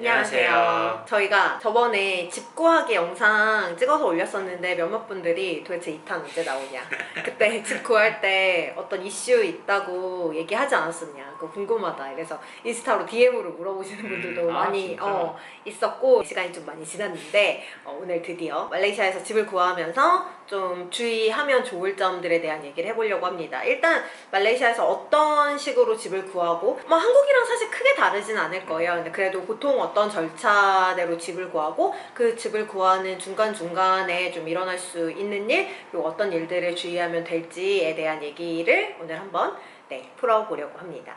안녕하세요. 저희가 저번에 집 구하기 영상 찍어서 올렸었는데 몇몇 분들이 도대체 2탄 언제 나오냐, 그때 집 구할 때 어떤 이슈 있다고 얘기하지 않았었냐, 그거 궁금하다 이래서 인스타로 DM으로 물어보시는 분들도 많이 있었고, 시간이 좀 많이 지났는데 오늘 드디어 말레이시아에서 집을 구하면서 좀 주의하면 좋을 점들에 대한 얘기를 해보려고 합니다. 일단 말레이시아에서 어떤 식으로 집을 구하고, 뭐 한국이랑 사실 크게 다르진 않을 거예요. 근데 그래도 보통 어떤 절차대로 집을 구하고, 그 집을 구하는 중간중간에 좀 일어날 수 있는 일, 그리고 어떤 일들을 주의하면 될지에 대한 얘기를 오늘 한번 풀어보려고 합니다.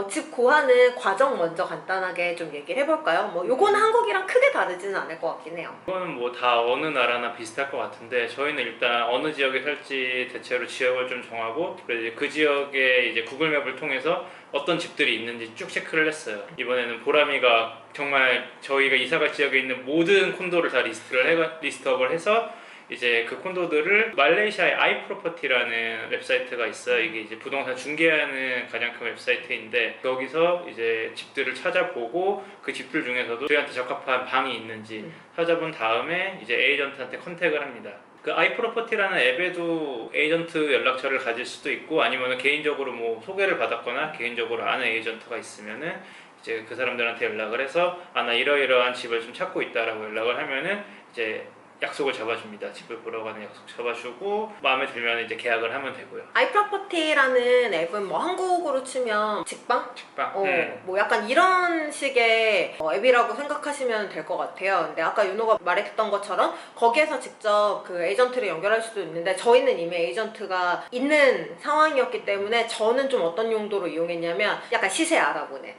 집 구하는 과정 먼저 간단하게 좀 얘기를 해볼까요? 뭐 요거는 한국이랑 크게 다르지는 않을 것 같긴 해요. 이거는 뭐 다 어느 나라나 비슷할 것 같은데, 저희는 일단 어느 지역에 살지 대체로 지역을 좀 정하고, 그래서 그 지역에 이제 구글맵을 통해서 어떤 집들이 있는지 쭉 체크를 했어요. 이번에는 보람이가 정말 저희가 이사갈 지역에 있는 모든 콘도를 다 리스트업을 해서 이제 그 콘도들을 말레이시아의 아이프로퍼티라는 웹사이트가 있어요. 이게 이제 부동산 중개하는 가장 큰 웹사이트인데, 거기서 이제 집들을 찾아보고 그 집들 중에서도 저희한테 적합한 방이 있는지 찾아본 다음에 이제 에이전트한테 컨택을 합니다. 그 아이프로퍼티라는 앱에도 에이전트 연락처를 가질 수도 있고, 아니면 개인적으로 뭐 소개를 받았거나 개인적으로 아는 에이전트가 있으면은 이제 그 사람들한테 연락을 해서 나 이러이러한 집을 좀 찾고 있다라고 연락을 하면은 이제 약속을 잡아줍니다. 집을 보러 가는 약속 잡아주고, 마음에 들면 이제 계약을 하면 되고요. 아이프로퍼티라는 앱은 뭐 한국으로 치면 직방? 뭐 약간 이런 식의 앱이라고 생각하시면 될 것 같아요. 근데 아까 윤호가 말했던 것처럼 거기에서 직접 그 에이전트를 연결할 수도 있는데, 저희는 이미 에이전트가 있는 상황이었기 때문에 저는 좀 어떤 용도로 이용했냐면 약간 시세 알아보는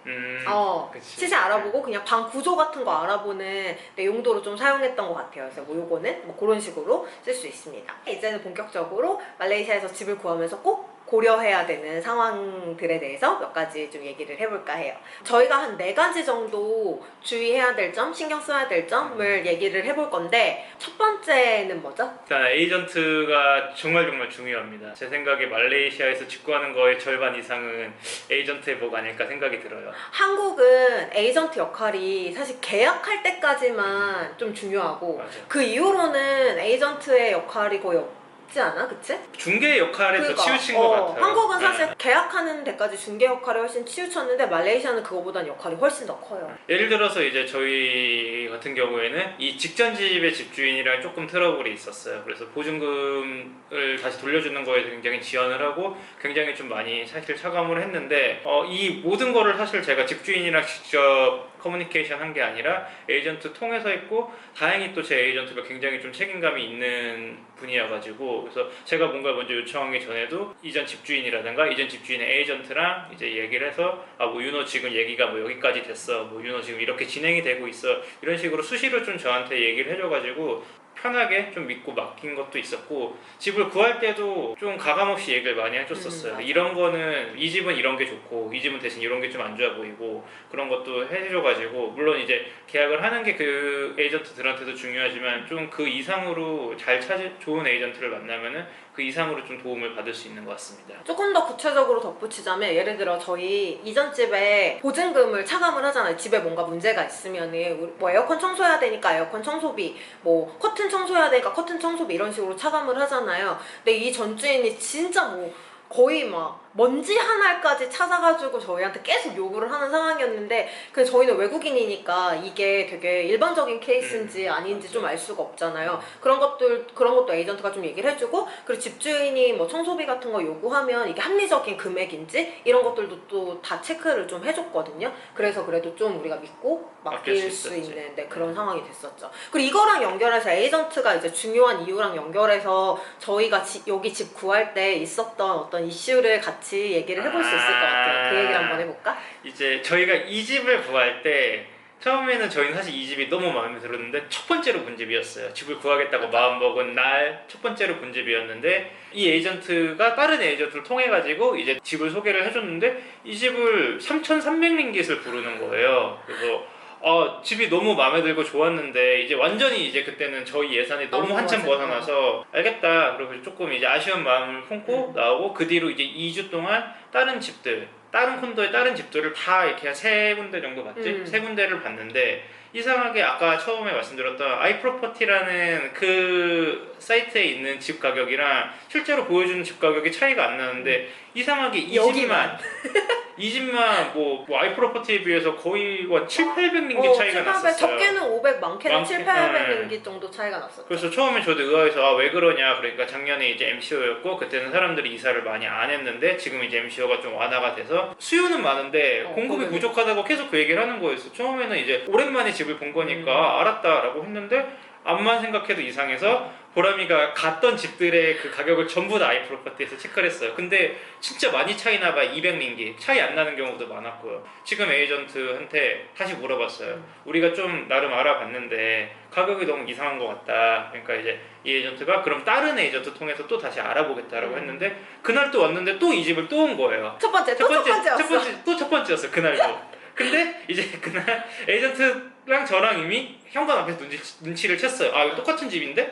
시세 알아보고 그냥 방 구조 같은 거 알아보는 용도로 좀 사용했던 것 같아요. 그래서 뭐 요거는 뭐 그런 식으로 쓸 수 있습니다. 이제는 본격적으로 말레이시아에서 집을 구하면서 꼭 고려해야 되는 상황들에 대해서 몇 가지 좀 얘기를 해볼까 해요. 저희가 한 4가지 정도 주의해야 될 점, 신경 써야 될 점을 얘기를 해볼 건데, 첫 번째는 뭐죠? 일단 에이전트가 정말 중요합니다. 제 생각에 말레이시아에서 집 구하는 거의 절반 이상은 에이전트의 복 아닐까 생각이 들어요. 한국은 에이전트 역할이 사실 계약할 때까지만 좀 중요하고, 맞아요. 그 이후로는 에이전트의 역할이 거의 없지 않아? 그치? 중개 역할에 더 그러니까, 치우친 것 같아요. 한국은 사실 계약하는 데까지 중개 역할이 훨씬 치우쳤는데, 말레이시아는 그거보단 역할이 훨씬 더 커요. 예를 들어서 이제 저희 같은 경우에는 이 직전 집의 집주인이랑 조금 트러블이 있었어요. 그래서 보증금을 다시 돌려주는 거에 굉장히 지연을 하고 굉장히 좀 많이 사실 차감을 했는데, 이 모든 거를 사실 제가 집주인이랑 직접 커뮤니케이션 한 게 아니라 에이전트 통해서 했고, 다행히 또 제 에이전트가 굉장히 좀 책임감이 있는 분이어가지고, 그래서 제가 뭔가 먼저 요청하기 전에도 이전 집주인이라든가 이전 집주인의 에이전트랑 이제 얘기를 해서 뭐 윤호 지금 얘기가 뭐 여기까지 됐어, 뭐 윤호 지금 이렇게 진행이 되고 있어, 이런 식으로 수시로 좀 저한테 얘기를 해줘가지고 편하게 좀 믿고 맡긴 것도 있었고, 집을 구할 때도 좀 가감없이 얘기를 많이 해줬었어요. 이런 거는 이 집은 이런 게 좋고 이 집은 대신 이런 게 좀 안 좋아 보이고, 그런 것도 해줘가지고, 물론 이제 계약을 하는 게 그 에이전트들한테도 중요하지만 좀 그 이상으로 좋은 에이전트를 만나면은 그 이상으로 좀 도움을 받을 수 있는 것 같습니다. 조금 더 구체적으로 덧붙이자면, 예를 들어 저희 이전 집에 보증금을 차감을 하잖아요. 집에 뭔가 문제가 있으면은 뭐 에어컨 청소해야 되니까 에어컨 청소비, 뭐 커튼 청소해야 되니까 커튼 청소비, 이런 식으로 차감을 하잖아요. 근데 이 전주인이 진짜 뭐 거의 막 먼지 한 알까지 찾아가지고 저희한테 계속 요구를 하는 상황이었는데, 그 저희는 외국인이니까 이게 되게 일반적인 케이스인지 아닌지 좀 알 수가 없잖아요. 그런 것도 에이전트가 좀 얘기를 해주고, 그리고 집주인이 뭐 청소비 같은 거 요구하면 이게 합리적인 금액인지 이런 것들도 또 다 체크를 좀 해줬거든요. 그래서 그래도 좀 우리가 믿고 맡길 수 있는 그런 상황이 됐었죠. 그리고 이거랑 연결해서 에이전트가 이제 중요한 이유랑 연결해서 저희가 여기 집 구할 때 있었던 어떤 이슈를 같이 얘기를 해볼 수 있을 것 같아요. 그 얘기를 한번 해볼까? 이제 저희가 이 집을 구할 때, 처음에는 저희는 사실 이 집이 너무 마음에 들었는데 첫 번째로 본 집이었어요. 집을 구하겠다고 마음먹은 날 첫 번째로 본 집이었는데, 이 에이전트가 다른 에이전트를 통해 가지고 이제 집을 소개를 해줬는데, 이 집을 3,300링깃을 부르는 거예요. 그래서 집이 너무 마음에 들고 좋았는데, 이제 완전히 이제 그때는 저희 예산이 너무 한참 벗어나서 알겠다, 그리고 조금 이제 아쉬운 마음을 품고 나오고, 그 뒤로 이제 2주 동안 다른 집들 다른 콘도의 다른 집들을 다 이렇게 한 3군데 정도 봤지? 3군데를 봤는데 이상하게 아까 처음에 말씀드렸던 아이프로퍼티라는 그 사이트에 있는 집 가격이랑 실제로 보여주는 집 가격이 차이가 안 나는데 이상하게 이 집만 이 집만 뭐 아이프로퍼티에 비해서 거의 7,800링기 차이가 났었어요. 적게는 500, 많게는 7,800링기 네. 정도 차이가 났었죠. 그래서 처음에 저도 의아해서 왜 그러냐, 그러니까 작년에 이제 MCO였고 그때는 사람들이 이사를 많이 안 했는데 지금 이제 MCO가 좀 완화가 돼서 수요는 많은데 공급이 부족하다고 계속 그 얘기를 하는 거였어. 처음에는 이제 오랜만에 집을 본 거니까 알았다라고 했는데 암만 생각해도 이상해서 보람이가 갔던 집들의 그 가격을 전부 다 아이프로퍼티에서 체크를 했어요. 근데 진짜 많이 차이나 봐. 200링기 차이 안 나는 경우도 많았고요. 지금 에이전트한테 다시 물어봤어요. 우리가 좀 나름 알아봤는데 가격이 너무 이상한 것 같다. 그러니까 이제 이 에이전트가 그럼 다른 에이전트 통해서 또 다시 알아보겠다라고 했는데 그날 또 왔는데 또 이 집을 또 온 거예요. 첫 번째였어. 또 첫 번째였어 그날도. 근데 이제 그날 에이전트랑 저랑 이미 현관 앞에서 눈치를 챘어요. 아 이거 똑같은 집인데?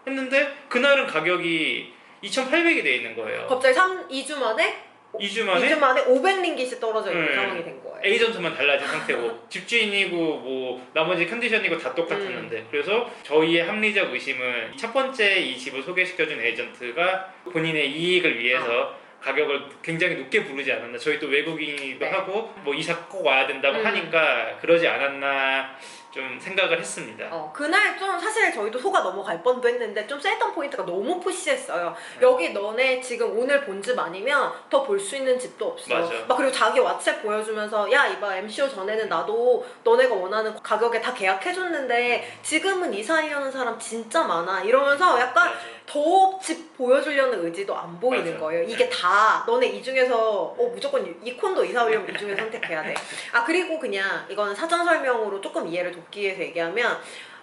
했는데 그날은 가격이 2,800이 돼 있는 거예요. 갑자기 2주 만에 2주 만에 500링깃이 떨어져 있는 상황이 된 거예요. 에이전트만 달라진 상태고 집주인이고 뭐 나머지 컨디션이고 다 똑같았는데 그래서 저희의 합리적 의심은 첫 번째 이 집을 소개시켜준 에이전트가 본인의 이익을 위해서 가격을 굉장히 높게 부르지 않았나. 저희 또 외국인이기도 하고 뭐 이사 꼭 와야 된다고 하니까 그러지 않았나 좀 생각을 했습니다. 그날 좀 사실 저희도 속아 넘어갈 뻔도 했는데 좀 셀던 포인트가 너무 푸시했어요. 여기 너네 지금 오늘 본 집 아니면 더 볼 수 있는 집도 없어. 맞아. 막 그리고 자기 왓츠앱 보여주면서 야 이봐 MCO 전에는 나도 너네가 원하는 가격에 다 계약해줬는데 지금은 이사하려는 사람 진짜 많아 이러면서 약간 더 집 보여주려는 의지도 안 보이는 거예요. 이게 다 너네 이 중에서 무조건 이 콘도 이사 오려면 이 중에서 선택해야 돼. 그리고 그냥 이거는 사전 설명으로 조금 이해를 돕기 위해서 얘기하면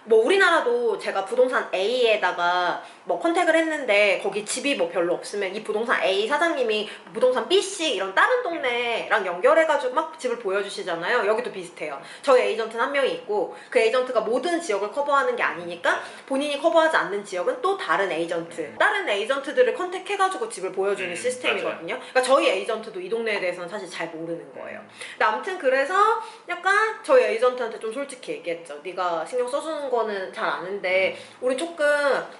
뭐 우리나라도 제가 부동산 A에다가 뭐 컨택을 했는데 거기 집이 뭐 별로 없으면 이 부동산 A 사장님이 부동산 BC 이런 다른 동네랑 연결해가지고 막 집을 보여주시잖아요. 여기도 비슷해요. 저희 에이전트는 한 명이 있고 그 에이전트가 모든 지역을 커버하는 게 아니니까 본인이 커버하지 않는 지역은 또 다른 에이전트 다른 에이전트들을 컨택해가지고 집을 보여주는 시스템이거든요. 그러니까 저희 에이전트도 이 동네에 대해서는 사실 잘 모르는 거예요. 근데 아무튼 그래서 약간 저희 에이전트한테 좀 솔직히 얘기했죠. 네가 신경 써주는 거는 잘 아는데 우리 조금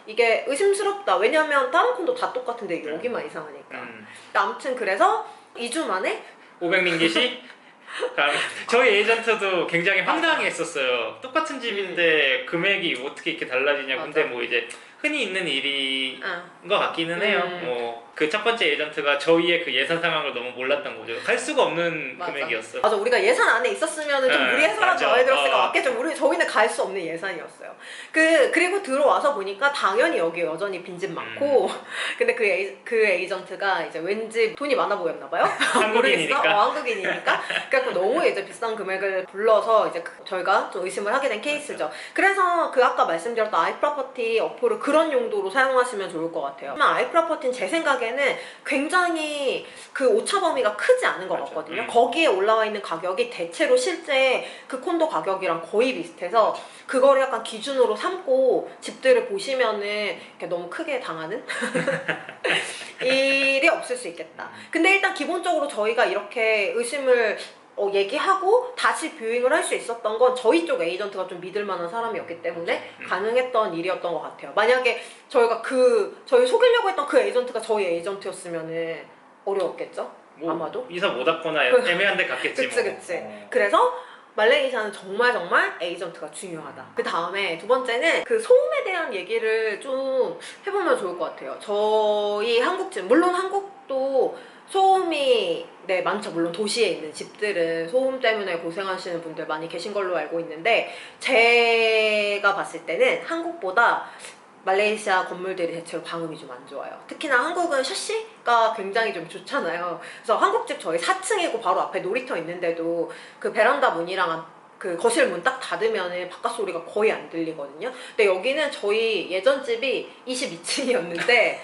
이게 의심스럽다. 왜냐면 다른 콘도 다 똑같은데 여기만 이상하니까. 아무튼 그래서 2주 만에 500링깃이 저희 에이전트도 굉장히 황당했었어요. 똑같은 집인데 금액이 어떻게 이렇게 달라지냐. 근데 뭐 이제 흔히 있는 일인 것 같기는 해요. 뭐 그 첫 번째 에이전트가 저희의 그 예산 상황을 너무 몰랐던 거죠. 갈 수가 없는 금액이었어요. 맞아, 우리가 예산 안에 있었으면은 좀 무리해서라도 마음에 들었을까 맞겠죠. 저희는 갈 수 없는 예산이었어요. 그리고 들어와서 보니까 당연히 여기 여전히 빈집 많고 근데 그 에이전트가 이제 왠지 돈이 많아 보였나 봐요. 한국인이니까. 한국인이니까. 그래서 너무 이제 비싼 금액을 불러서 이제 저희가 좀 의심을 하게 된 케이스죠. 그래서 그 아까 말씀드렸던 아이프로퍼티 어플을 그런 용도로 사용하시면 좋을 것 같아요. 아이프로퍼티는 제 생각에는 굉장히 그 오차 범위가 크지 않은 것 같거든요. 거기에 올라와 있는 가격이 대체로 실제 그 콘도 가격이랑 거의 비슷해서 그거를 약간 기준으로 삼고 집들을 보시면은 이렇게 너무 크게 당하는 일이 없을 수 있겠다. 근데 일단 기본적으로 저희가 이렇게 의심을 얘기하고 다시 뷰잉을 할 수 있었던 건 저희 쪽 에이전트가 좀 믿을 만한 사람이었기 때문에 가능했던 일이었던 것 같아요. 만약에 저희가 저희 속이려고 했던 그 에이전트가 저희 에이전트였으면은 어려웠겠죠? 뭐 아마도 이사 못 왔거나 애매한 데 갔겠지. 그치. 그래서 말레이시아는 정말 에이전트가 중요하다. 그 다음에 두 번째는 그 소음에 대한 얘기를 좀 해보면 좋을 것 같아요. 저희 한국집, 물론 한국도 소음이 많죠. 물론 도시에 있는 집들은 소음 때문에 고생하시는 분들 많이 계신 걸로 알고 있는데 제가 봤을 때는 한국보다 말레이시아 건물들이 대체로 방음이 좀 안 좋아요. 특히나 한국은 샤시가 굉장히 좀 좋잖아요. 그래서 한국집 저희 4층이고 바로 앞에 놀이터 있는데도 그 베란다 문이랑 그 거실 문 딱 닫으면 바깥 소리가 거의 안 들리거든요. 근데 여기는 저희 예전 집이 22층이었는데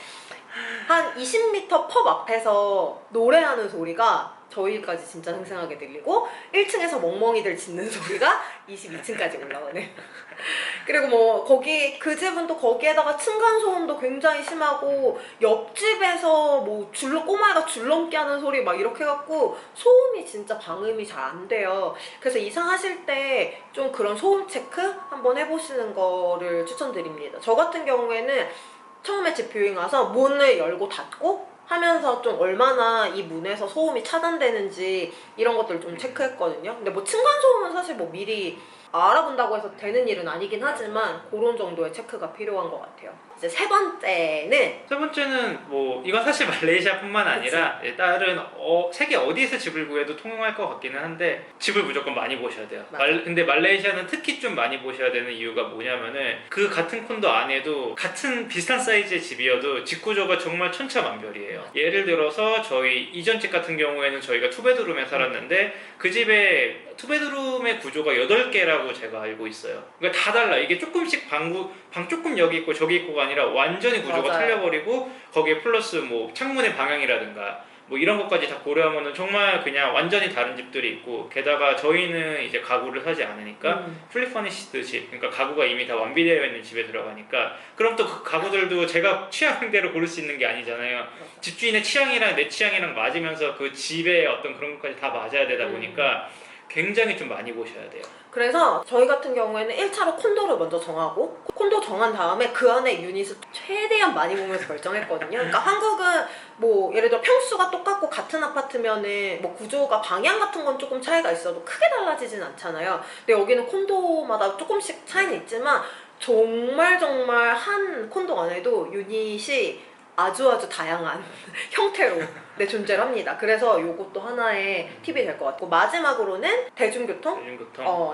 한 20m 펍 앞에서 노래하는 소리가 저희까지 진짜 생생하게 들리고 1층에서 멍멍이들 짖는 소리가 22층까지 올라오는 그리고 뭐 거기 그 집은 또 거기에다가 층간 소음도 굉장히 심하고 옆집에서 뭐 꼬마애가 줄넘기 하는 소리 막 이렇게 해갖고 소음이 진짜 방음이 잘 안 돼요. 그래서 이사하실 때 좀 그런 소음 체크 한번 해보시는 거를 추천드립니다. 저 같은 경우에는 처음에 집 뷰잉 와서 문을 열고 닫고 하면서 좀 얼마나 이 문에서 소음이 차단되는지 이런 것들을 좀 체크했거든요. 근데 뭐 층간소음은 사실 뭐 미리 알아본다고 해서 되는 일은 아니긴 하지만 그런 정도의 체크가 필요한 것 같아요. 이제 세 번째는 뭐 이건 사실 말레이시아뿐만 아니라 다른 세계 어디에서 집을 구해도 통용할 것 같기는 한데 집을 무조건 많이 보셔야 돼요. 근데 말레이시아는 특히 좀 많이 보셔야 되는 이유가 뭐냐면은 그 같은 콘도 안에도 같은 비슷한 사이즈의 집이어도 집 구조가 정말 천차만별이에요. 예를 들어서 저희 이전 집 같은 경우에는 저희가 투베드룸에 살았는데 그 집에 투베드룸의 구조가 8개라고 제가 알고 있어요. 그러니까 다 달라. 이게 조금씩 방 조금 여기 있고 저기 있고가 아니라 완전히 구조가 맞아요. 틀려버리고 거기에 플러스 뭐 창문의 방향이라든가 뭐 이런 것까지 다 고려하면은 정말 그냥 완전히 다른 집들이 있고, 게다가 저희는 이제 가구를 사지 않으니까 풀리 퍼니시드 집, 그러니까 가구가 이미 다 완비되어 있는 집에 들어가니까 그럼 또 그 가구들도 제가 취향대로 고를 수 있는 게 아니잖아요. 집주인의 취향이랑 내 취향이랑 맞으면서 그 집의 어떤 그런 것까지 다 맞아야 되다 보니까 굉장히 좀 많이 보셔야 돼요. 그래서 저희 같은 경우에는 1차로 콘도를 먼저 정하고 콘도 정한 다음에 그 안에 유닛을 최대한 많이 보면서 결정했거든요. 그러니까 한국은 뭐 예를 들어 평수가 똑같고 같은 아파트면은 뭐 구조가 방향 같은 건 조금 차이가 있어도 크게 달라지진 않잖아요. 근데 여기는 콘도마다 조금씩 차이는 있지만 정말 한 콘도 안에도 유닛이 아주 다양한 형태로 존재를 합니다. 그래서 요것도 하나의 팁이 될 것 같고, 마지막으로는 대중교통?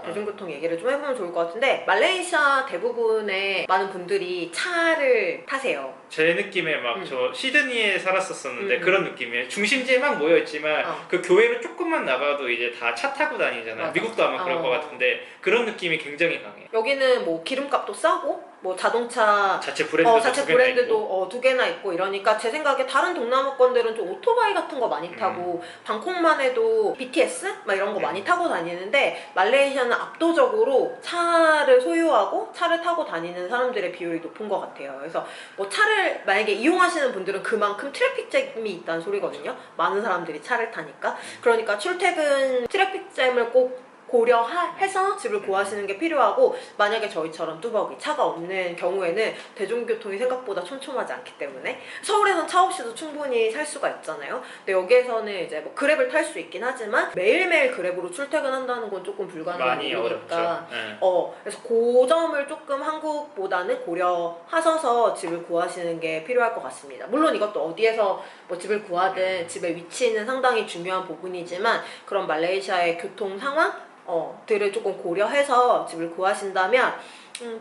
대중교통 얘기를 좀 해보면 좋을 것 같은데, 말레이시아 대부분의 많은 분들이 차를 타세요. 제 느낌에 막 저 시드니에 살았었는데 그런 느낌이에요. 중심지에 막 모여있지만 그 교회를 조금만 나가도 이제 다 차 타고 다니잖아요. 맞아. 미국도 아마 그럴 것 같은데 그런 느낌이 굉장히 강해요. 여기는 뭐 기름값도 싸고 뭐 자동차 자체 브랜드도 두 개나 있고 이러니까 제 생각에 다른 동남아권들은 좀 오토바이 같은 거 많이 타고 방콕만 해도 BTS 막 이런 거 많이 타고 다니는데, 말레이시아는 압도적으로 차를 소유하고 차를 타고 다니는 사람들의 비율이 높은 것 같아요. 그래서 뭐 차를 만약에 이용하시는 분들은 그만큼 트래픽잼이 있다는 소리거든요. 많은 사람들이 차를 타니까. 그러니까 출퇴근 트래픽잼을 꼭 고려해서 집을 구하시는 게 필요하고, 만약에 저희처럼 뚜벅이 차가 없는 경우에는 대중교통이 생각보다 촘촘하지 않기 때문에 서울에선 차 없이도 충분히 살 수가 있잖아요. 근데 여기에서는 이제 뭐 그랩을 탈 수 있긴 하지만 매일매일 그랩으로 출퇴근한다는 건 조금 불가능한 많이 일이니까 어렵죠. 그래서 그 점을 조금 한국보다는 고려하셔서 집을 구하시는 게 필요할 것 같습니다. 물론 이것도 어디에서 뭐 집을 구하든 집의 위치는 상당히 중요한 부분이지만, 그런 말레이시아의 교통 상황 들을 조금 고려해서 집을 구하신다면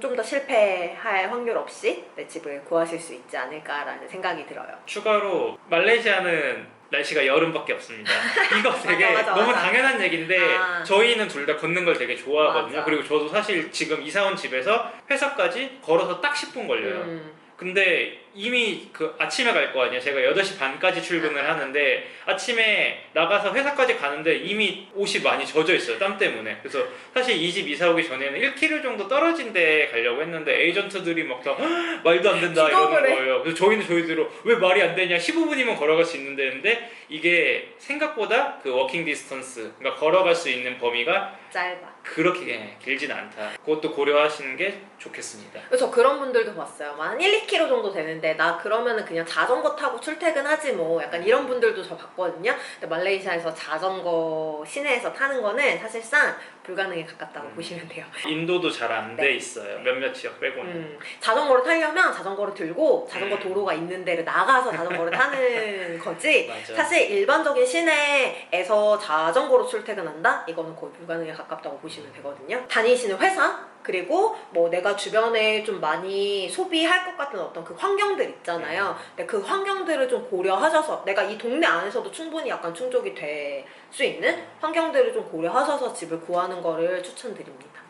좀 더 실패할 확률 없이 집을 구하실 수 있지 않을까라는 생각이 들어요. 추가로 말레이시아는 날씨가 여름밖에 없습니다. 이거 되게 너무 당연한 얘기인데 저희는 둘 다 걷는 걸 되게 좋아하거든요. 그리고 저도 사실 지금 이사 온 집에서 회사까지 걸어서 딱 10분 걸려요. 근데 이미 그 아침에 갈 거 아니에요. 제가 8시 반까지 출근을 하는데 아침에 나가서 회사까지 가는데 이미 옷이 많이 젖어 있어요. 땀 때문에. 그래서 사실 이 집 이사 오기 전에는 1km 정도 떨어진 데 가려고 했는데 에이전트들이 막 다 말도 안 된다 이러는 거예요. 그래서 저희는 저희대로 왜 말이 안 되냐, 15분이면 걸어갈 수 있는데 했는데 이게 생각보다 그 워킹 디스턴스, 그러니까 걸어갈 수 있는 범위가 짧아. 그렇게 길진 않다. 그것도 고려하시는 게 좋겠습니다. 그래서 저런 분들도 봤어요. 한 1, 2km 정도 되는데 나 그러면은 그냥 자전거 타고 출퇴근하지 뭐, 약간 이런 분들도 저 봤거든요. 근데 말레이시아에서 자전거 시내에서 타는 거는 사실상 불가능에 가깝다고 보시면 돼요. 인도도 잘 안 돼 있어요. 몇몇 지역 빼고는. 자전거를 타려면 자전거를 들고 자전거 도로가 있는 데를 나가서 자전거를 타는 거지. 맞아. 사실 일반적인 시내에서 자전거로 출퇴근한다? 이거는 거의 불가능에 가깝다고 보시면 되거든요. 다니시는 회사, 그리고 뭐 내가 주변에 좀 많이 소비할 것 같은 어떤 그 환경들 있잖아요. 근데 그 환경들을 좀 고려하셔서 내가 이 동네 안에서도 충분히 약간 충족이 될 수 있는 환경들을 좀 고려하셔서 집을 구하는 거를 추천드립니다.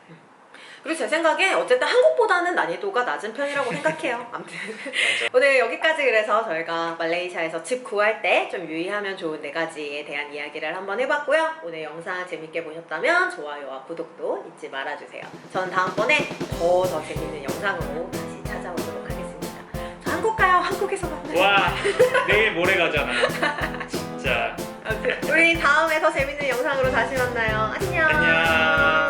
그리고 제 생각에 어쨌든 한국보다는 난이도가 낮은 편이라고 생각해요. 아무튼 맞아. 오늘 여기까지 그래서 저희가 말레이시아에서 집 구할 때 좀 유의하면 좋은 4가지에 대한 이야기를 한번 해봤고요. 오늘 영상 재밌게 보셨다면 좋아요와 구독도 잊지 말아주세요. 전 다음번에 더 재밌는 영상으로 다시 찾아오도록 하겠습니다. 저 한국 가요. 한국에서 만나요. 와 내일 모레 가잖아. 진짜. 아무튼 우리 다음에 더 재밌는 영상으로 다시 만나요. 안녕. 안녕.